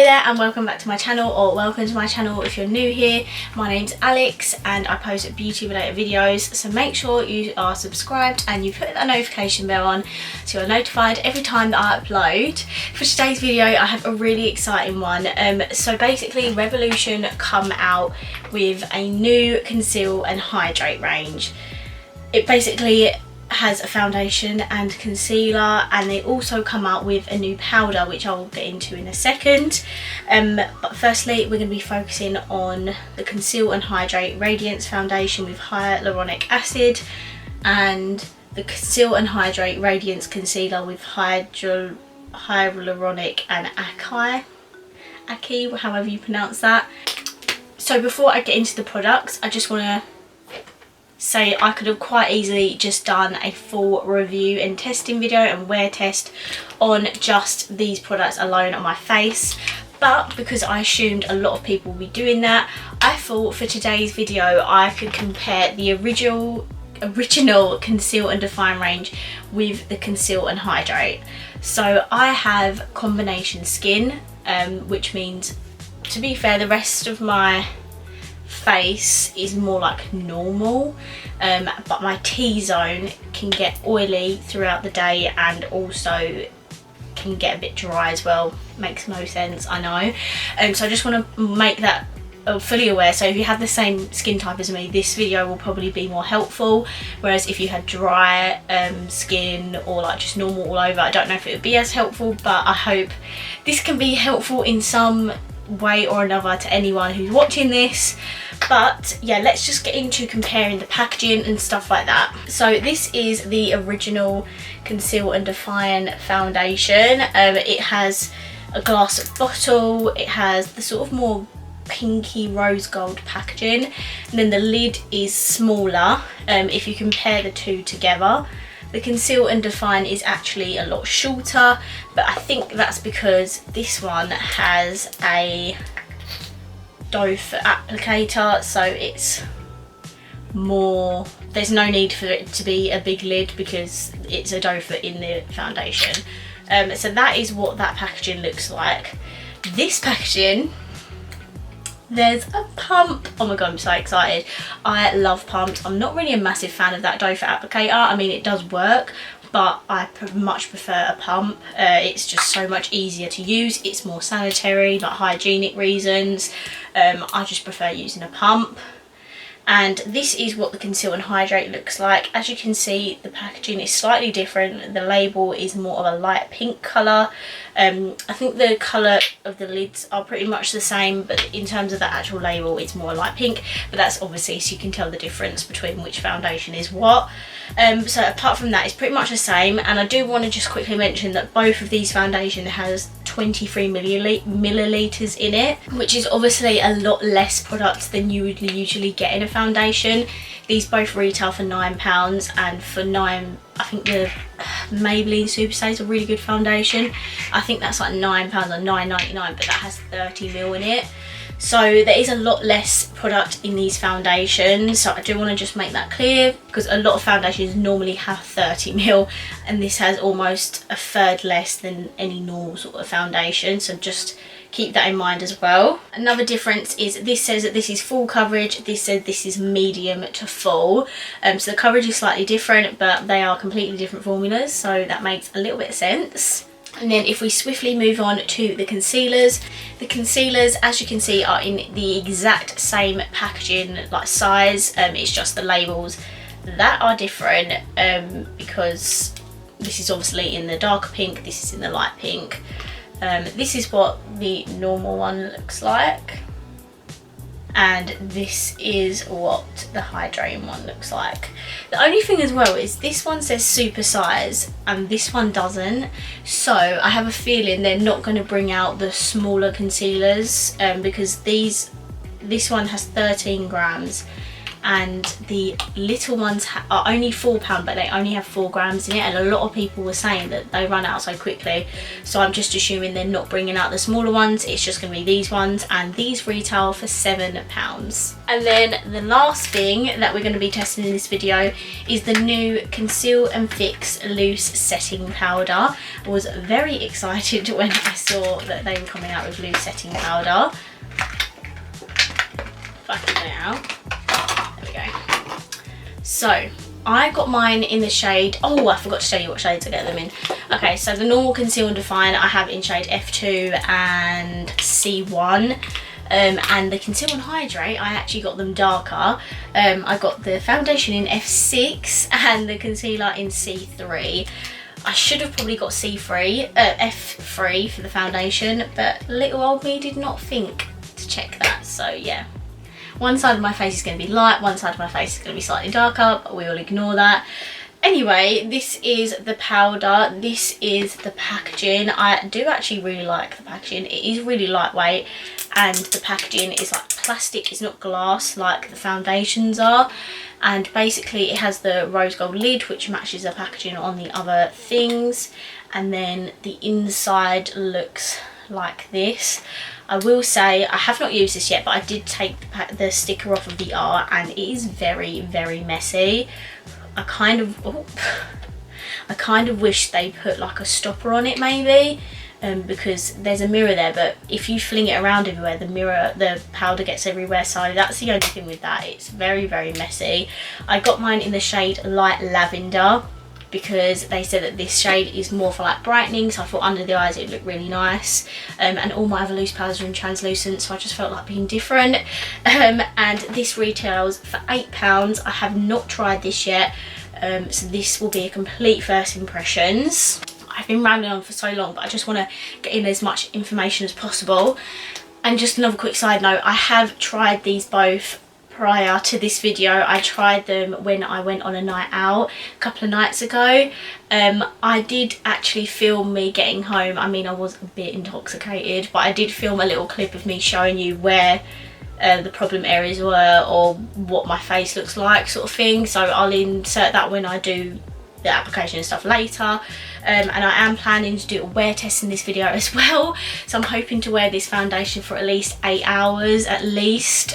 Hello there and welcome back to my channel, or welcome to my channel if you're new here. My name's Alex and I post beauty related videos, so make sure you are subscribed and you put that notification bell on so you're notified every time that I upload. For today's video I have a really exciting one. So basically Revolution come out with a new Conceal and Hydrate range. It basically has a foundation and concealer, and they also come out with a new powder which I will get into in a second. But firstly we're going to be focusing on the Conceal and Hydrate Radiance Foundation with hyaluronic acid and the Conceal and Hydrate Radiance Concealer with hyaluronic and acai, however you pronounce that. So before I get into the products, I just want to say I could have quite easily just done a full review and testing video and wear test on just these products alone on my face, but because I assumed a lot of people would be doing that, I thought for today's video I could compare the original Conceal and Define range with the Conceal and Hydrate. So I have combination skin, which means, to be fair, the rest of my face is more like normal, but my T-zone can get oily throughout the day and also can get a bit dry as well. Makes no sense, I know. So I just want to make that fully aware. So if you have the same skin type as me, this video will probably be more helpful, whereas if you had dry skin or like just normal all over, I don't know if it would be as helpful, but I hope this can be helpful in some way or another to anyone who's watching this. But yeah, let's just get into comparing the packaging and stuff like that. So this is the original Conceal and Define foundation. It has a glass bottle, it has the sort of more pinky rose gold packaging, and then the lid is smaller. If you compare the two together, the Conceal and Define is actually a lot shorter, but I think that's because this one has a doe foot applicator, so it's more, there's no need for it to be a big lid because it's a doe foot in the foundation. So that is what that packaging looks like. This packaging, there's a pump. Oh my god, I'm so excited. I love pumps. I'm not really a massive fan of that doe foot applicator. I mean, it does work, but I much prefer a pump. It's just so much easier to use. It's more sanitary, like hygienic reasons. I just prefer using a pump. And this is what the Conceal and Hydrate looks like. As you can see, the packaging is slightly different. The label is more of a light pink colour. I think the colour of the lids are pretty much the same, but in terms of the actual label it's more light pink, but that's obviously so you can tell the difference between which foundation is what. So apart from that, it's pretty much the same. And I do want to just quickly mention that both of these foundations has 23 millilitres in it, which is obviously a lot less product than you would usually get in a foundation. These both retail for £9, and for £9, I think the Maybelline Super Stay is a really good foundation. I think that's like £9 or £9.99, but that has 30ml in it. So there is a lot less product in these foundations, so I do want to just make that clear, because a lot of foundations normally have 30ml and this has almost a third less than any normal sort of foundation, so just keep that in mind as well. Another difference is this says that this is full coverage, this says this is medium to full. So the coverage is slightly different, but they are completely different formulas, so that makes a little bit of sense. And then if we swiftly move on to the concealers, as you can see, are in the exact same packaging, like size. It's just the labels that are different, because this is obviously in the darker pink, this is in the light pink. This is what the normal one looks like, and this is what the hydrating one looks like. The only thing as well is this one says super size and this one doesn't, so I have a feeling they're not going to bring out the smaller concealers, because this one has 13 grams and the little ones are only £4, but they only have 4 grams in it, and a lot of people were saying that they run out so quickly, so I'm just assuming they're not bringing out the smaller ones. It's just going to be these ones, and these retail for £7. And then the last thing that we're going to be testing in this video is the new Conceal and Fix Loose Setting Powder. I was very excited when I saw that they were coming out with loose setting powder. If I can get it out. There we go. So I got mine in the shade, oh, I forgot to tell you what shades I get them in. Okay, so the normal Conceal and Define I have in shade F2 and C1. And the Conceal and Hydrate, I actually got them darker. I got the foundation in F6 and the concealer in C3. I should have probably got F3 for the foundation, but little old me did not think to check that. So yeah, one side of my face is going to be light, one side of my face is going to be slightly darker, but we will ignore that. Anyway, this is the powder, this is the packaging. I do actually really like the packaging. It is really lightweight, and the packaging is like plastic, it's not glass like the foundations are. And basically it has the rose gold lid, which matches the packaging on the other things, and then the inside looks like this. I will say I have not used this yet, but I did take the sticker off of the R, and it is very, very messy. I kind of wish they put like a stopper on it maybe, because there's a mirror there, but if you fling it around everywhere, the powder gets everywhere. So that's the only thing with that. It's very, very messy. I got mine in the shade Light Lavender because they said that this shade is more for like brightening, so I thought under the eyes it would look really nice. And all my other loose powders are in translucent, so I just felt like being different. And this retails for £8. I have not tried this yet, so this will be a complete first impressions. I've been rambling on for so long, but I just want to get in as much information as possible. And just another quick side note, I have tried these both prior to this video. I tried them when I went on a night out a couple of nights ago. I did actually film me getting home. I mean, I was a bit intoxicated, but I did film a little clip of me showing you where the problem areas were, or what my face looks like, sort of thing. So I'll insert that when I do the application and stuff later. And I am planning to do a wear test in this video as well, so I'm hoping to wear this foundation for at least 8 hours at least,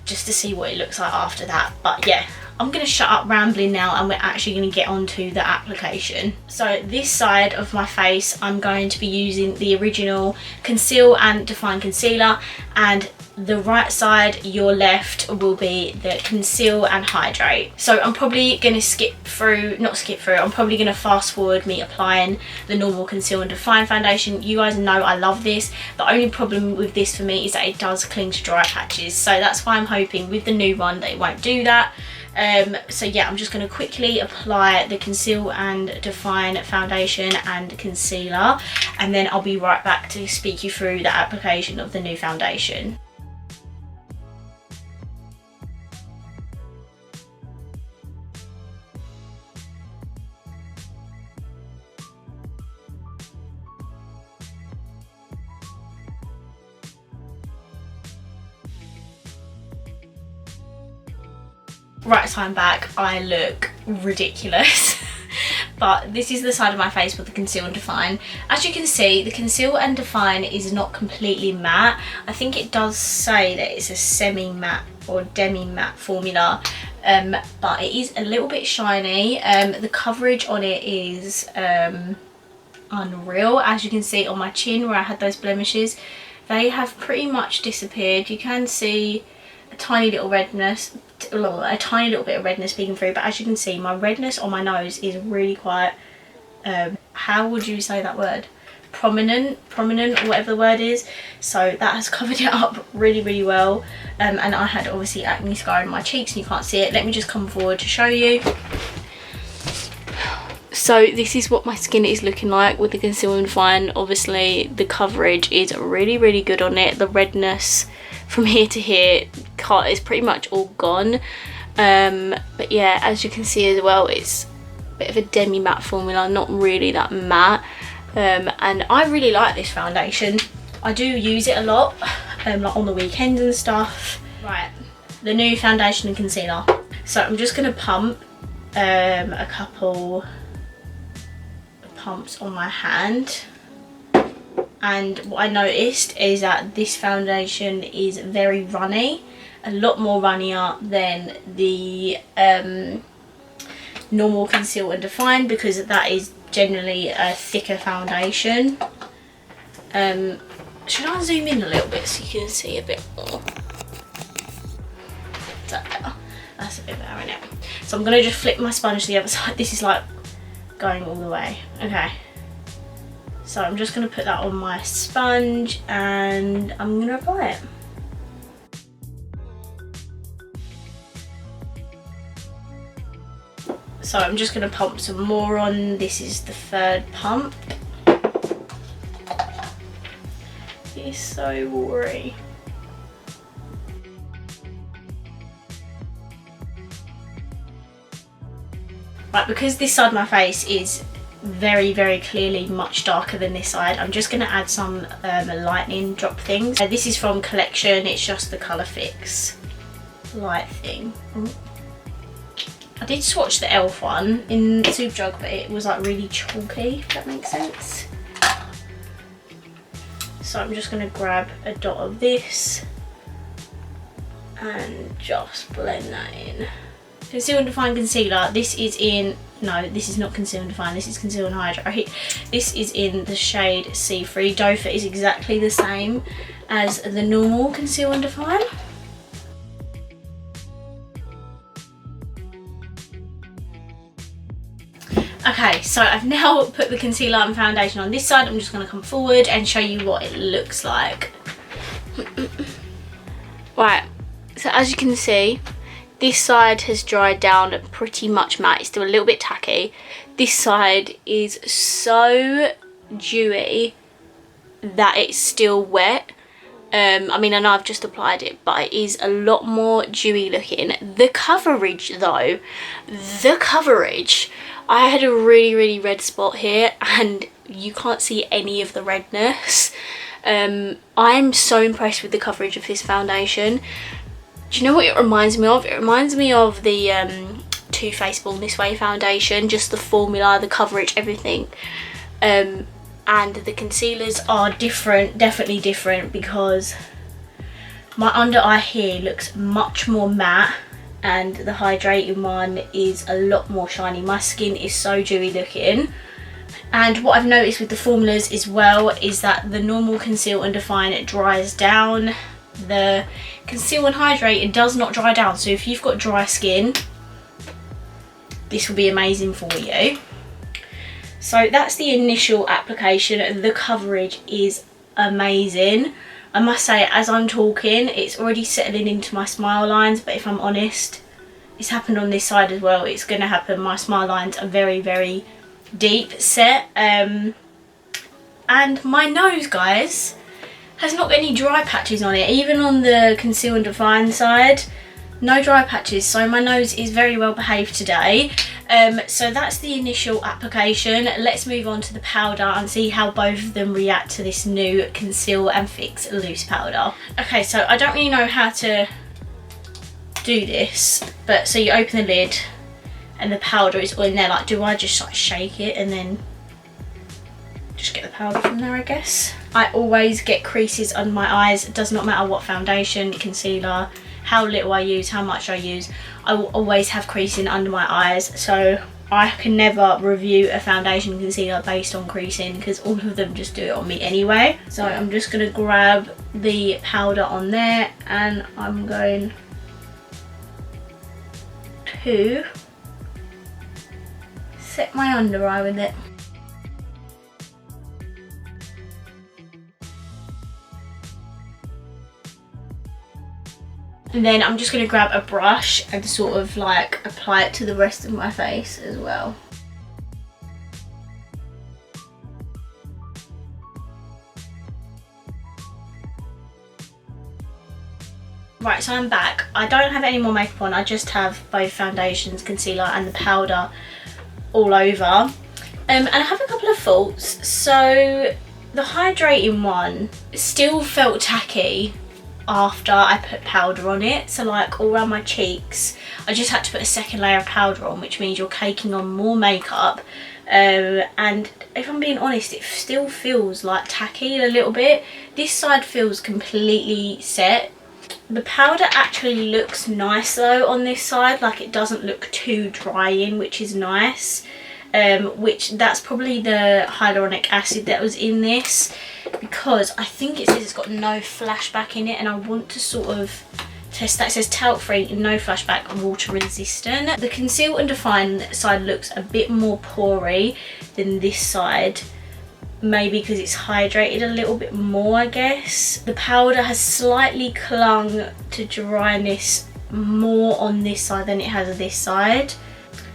just to see what it looks like after that. But yeah, I'm going to shut up rambling now, and we're actually going to get onto the application. So this side of my face, I'm going to be using the original Conceal and Define concealer, and the right side, your left, will be the Conceal and Hydrate. So I'm probably going to I'm probably going to fast forward me applying the normal Conceal and Define foundation. You guys know I love this. The only problem with this for me is that it does cling to dry patches, so that's why I'm hoping with the new one that it won't do that. So yeah, I'm just going to quickly apply the Conceal and Define foundation and concealer, and then I'll be right back to speak you through the application of the new foundation. Right, so I'm back. I look ridiculous. But this is the side of my face with the Conceal and Define. As you can see, the Conceal and Define is not completely matte. I think it does say that it's a semi-matte or demi-matte formula, but it is a little bit shiny. The coverage on it is unreal. As you can see on my chin where I had those blemishes, they have pretty much disappeared. You can see a tiny little redness, a tiny little bit of redness peeking through, but as you can see, my redness on my nose is really quite, how would you say that word? Prominent, or whatever the word is. So that has covered it up really, really well. And I had obviously acne scar in my cheeks, and you can't see it. Let me just come forward to show you. So this is what my skin is looking like with the Conceal and Define. Obviously the coverage is really, really good on it. The redness from here to here is pretty much all gone. But yeah, as you can see as well, it's a bit of a demi matte formula, not really that matte. And I really like this foundation. I do use it a lot, like on the weekends and stuff. Right, the new foundation and concealer. So I'm just going to pump a couple of pumps on my hand. And what I noticed is that this foundation is very runny, a lot more runnier than the normal Conceal and Define, because that is generally a thicker foundation. Should I zoom in a little bit so you can see a bit more? Is that better? That's a bit better, isn't it? So I'm going to just flip my sponge to the other side. This is like going all the way. Okay. So I'm just going to put that on my sponge and I'm going to apply it. So I'm just going to pump some more on. This is the third pump. It's so watery. Right, because this side of my face is very clearly much darker than this side, I'm just going to add some lightning drop things. This is from Collection, it's just the Colour Fix light thing. I did swatch the e.l.f. one in Superdrug, but it was like really chalky, if that makes sense. So I'm just going to grab a dot of this and just blend that in. Conceal and Define concealer. This is in, no, this is not Conceal and Define, this is Conceal and Hydrate. This is in the shade C3. Doe Foot is exactly the same as the normal Conceal and Define. Okay, so I've now put the concealer and foundation on this side. I'm just going to come forward and show you what it looks like. Right, so as you can see, this side has dried down pretty much matte. It's still a little bit tacky. This side is so dewy that it's still wet. I mean, I know I've just applied it, but it is a lot more dewy looking. The coverage though, I had a really red spot here and you can't see any of the redness. I'm so impressed with the coverage of this foundation. Do you know what it reminds me of? It reminds me of the Too Faced Born This Way foundation, just the formula, the coverage, everything. And the concealers are different, definitely different, because my under eye here looks much more matte and the hydrating one is a lot more shiny. My skin is so dewy looking. And what I've noticed with the formulas as well is that the normal Conceal and Define, it dries down. The Conceal and Hydrate, it does not dry down, so if you've got dry skin, this will be amazing for you. So that's the initial application. The coverage is amazing. I must say, as I'm talking, it's already settling into my smile lines, but if I'm honest, it's happened on this side as well. It's going to happen. My smile lines are very deep set. And my nose, guys, has not got any dry patches on it. Even on the Conceal and Define side, no dry patches, so my nose is very well behaved today. So that's the initial application. Let's move on to the powder and see how both of them react to this new Conceal and Fix loose powder. Okay, so I don't really know how to do this, but so you open the lid and the powder is all in there. Like, do I just like shake it and then just get the powder from there, I guess? I always get creases under my eyes. It does not matter what foundation, concealer, how little I use, how much I use, I will always have creasing under my eyes. So I can never review a foundation concealer based on creasing, because all of them just do it on me anyway. So I'm just going to grab the powder on there and I'm going to set my under eye with it. And then I'm just going to grab a brush and sort of like apply it to the rest of my face as well. Right, so I'm back. I don't have any more makeup on. I just have both foundations, concealer and the powder all over. And I have a couple of faults. So the hydrating one still felt tacky after I put powder on it. So like all around my cheeks, I just had to put a second layer of powder on, which means you're caking on more makeup. And if I'm being honest, it still feels like tacky a little bit. This side feels completely set. The powder actually looks nice though on this side, like it doesn't look too drying, which is nice. Which that's probably the hyaluronic acid that was in this, because I think it says it's got no flashback in it, and I want to sort of test that. It says talc free, no flashback, water resistant. The Conceal and Define side looks a bit more pory than this side, maybe because it's hydrated a little bit more, I guess. The powder has slightly clung to dryness more on this side than it has on this side.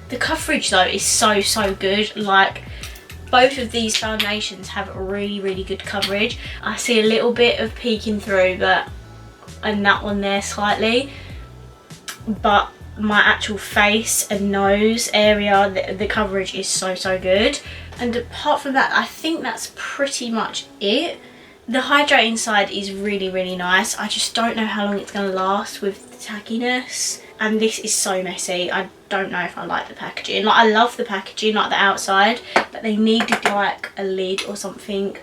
The coverage though is so good. Like both of these foundations have really good coverage. I see a little bit of peeking through, and that one there slightly, but my actual face and nose area, the coverage is so good. And apart from that, I think that's pretty much it. The hydrating side is really nice. I just don't know how long it's going to last with the tackiness. And this is so messy. I don't know if I like the packaging. Like I love the packaging, like the outside, but they needed like a lid or something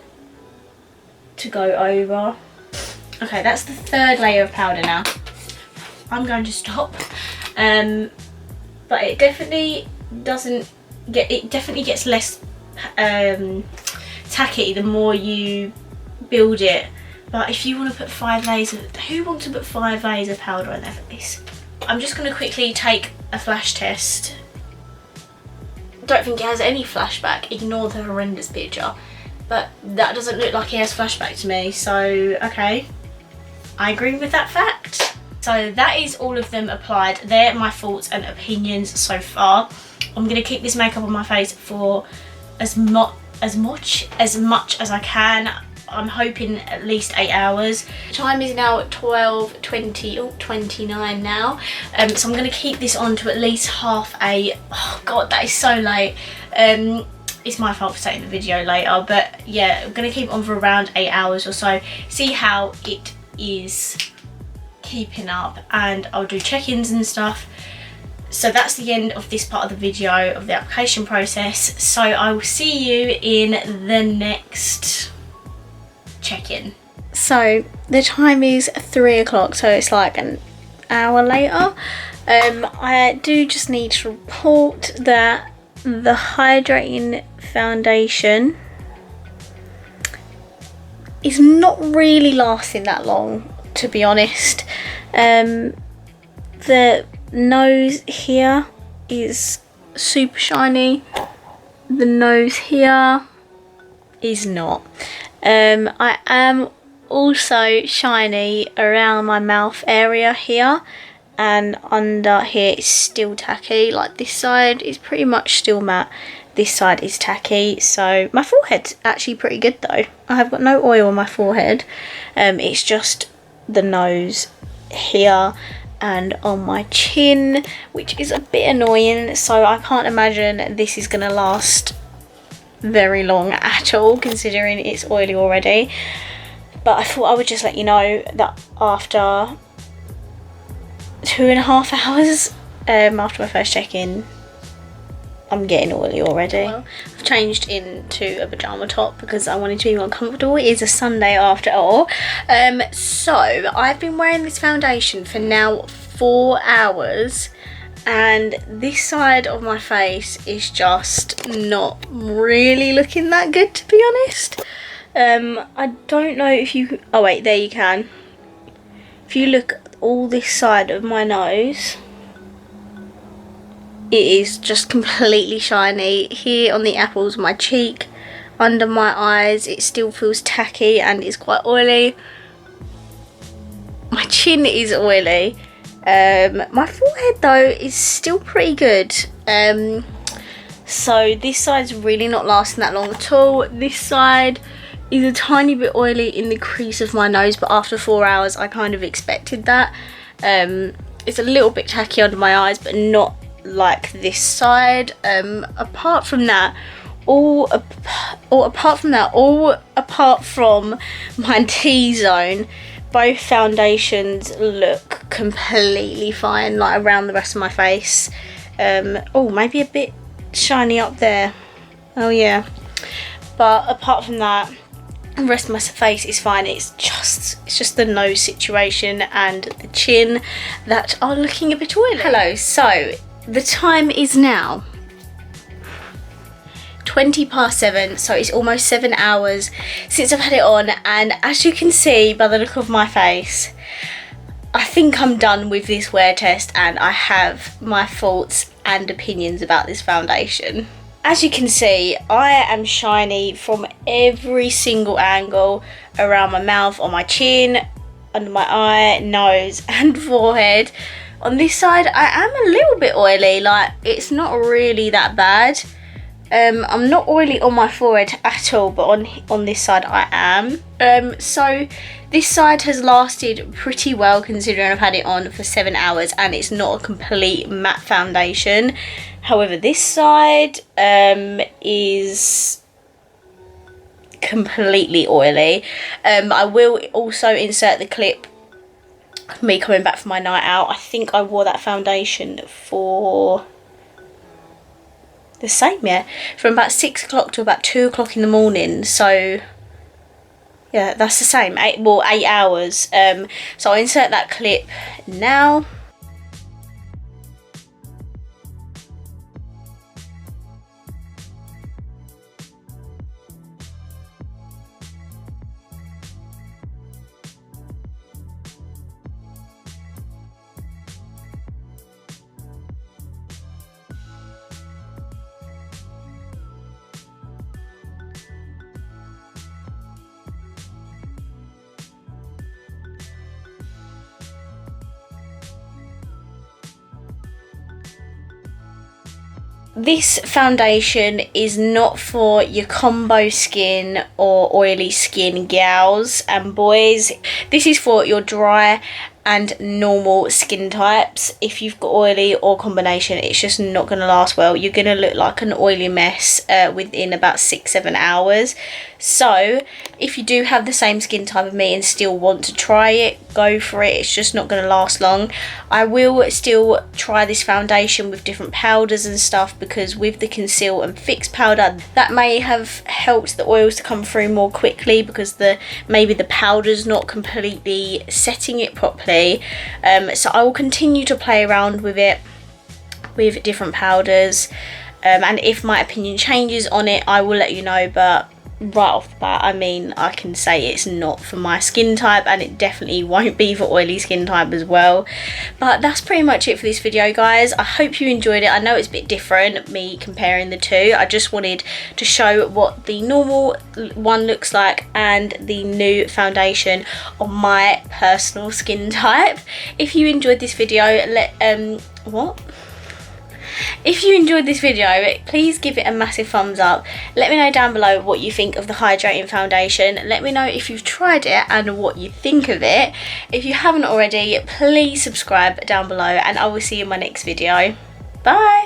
to go over. Okay, that's the third layer of powder now. I'm going to stop. But it definitely gets less tacky the more you build it. But if you want to put 5 layers of, who wants to put 5 layers of powder on their face? I'm just going to quickly take a flash test. Don't think it has any flashback, ignore the horrendous picture, but that doesn't look like it has flashback to me, so okay, I agree with that fact. So that is all of them applied. They're my thoughts and opinions so far. I'm going to keep this makeup on my face for as much as I can. I'm hoping at least 8 hours. The time is now 12:29 now. So I'm going to keep this on to at least 8:30. Oh god, that is so late. It's my fault for taking the video later, but yeah, I'm going to keep it on for around 8 hours or so. See how it is keeping up, and I'll do check-ins and stuff. So that's the end of this part of the video of the application process. So I will see you in the next check-in. So the time is 3 o'clock, so it's like an hour later. I do just need to report that the hydrating foundation is not really lasting that long, to be honest. The nose here is super shiny, the nose here is not. I am also shiny around my mouth area here, and under here is still tacky. Like this side is pretty much still matte, this side is tacky. So my forehead's actually pretty good though. I have got no oil on my forehead. It's just the nose here and on my chin, which is a bit annoying, so I can't imagine this is gonna last very long at all, considering it's oily already. But I thought I would just let you know that after 2.5 hours after my first check-in, I'm getting oily already. Well, I've changed into a pyjama top because I wanted to be more comfortable. It is a Sunday after all. So I've been wearing this foundation for now 4 hours, and this side of my face is just not really looking that good, to be honest. I don't know if you, oh wait, there you can. If you look at all this side of my nose, it is just completely shiny. Here on the apples of my cheek, under my eyes, it still feels tacky and is quite oily. My chin is oily. My forehead though is still pretty good. So this side's really not lasting that long at all. This side is a tiny bit oily in the crease of my nose, but after 4 hours I kind of expected that. It's a little bit tacky under my eyes, but not like this side. Apart from all apart from my T-zone, both foundations look completely fine, like around the rest of my face. Oh, maybe a bit shiny up there. Oh yeah, but apart from that, the rest of my face is fine. It's just the nose situation and the chin that are looking a bit oily. Hello, so the time is now 7:20, so it's almost 7 hours since I've had it on, and as you can see by the look of my face, I think I'm done with this wear test and I have my thoughts and opinions about this foundation. As you can see, I am shiny from every single angle, around my mouth, on my chin, under my eye, nose and forehead. On this side I am a little bit oily, like it's not really that bad. I'm not oily on my forehead at all, but on this side I am. So this side has lasted pretty well considering I've had it on for 7 hours and it's not a complete matte foundation. However, this side is completely oily. I will also insert the clip of me coming back from my night out. I think I wore that foundation for the same, yeah, from about 6 o'clock to about 2 o'clock in the morning. So yeah, that's the same, 8 hours. So I'll insert that clip now. This foundation is not for your combo skin or oily skin gals and boys. This is for your dry and normal skin types. If you've got oily or combination, it's just not going to last well. You're going to look like an oily mess within about 6-7 hours. So if you do have the same skin type of me and still want to try it, go for it. It's just not going to last long. I will still try this foundation with different powders and stuff, because with the Conceal and Fix powder, that may have helped the oils to come through more quickly, because maybe the powder's not completely setting it properly. So I will continue to play around with it with different powders, and if my opinion changes on it, I will let you know. But right off the bat, I mean, I can say it's not for my skin type, and it definitely won't be for oily skin type as well. But that's pretty much it for this video, guys. I hope you enjoyed it. I know it's a bit different, me comparing the two. I just wanted to show what the normal one looks like and the new foundation on my personal skin type. If you enjoyed this video, if you enjoyed this video, please give it a massive thumbs up. Let me know down below what you think of the hydrating foundation. Let me know if you've tried it and what you think of it. If you haven't already, please subscribe down below, and I will see you in my next video. Bye!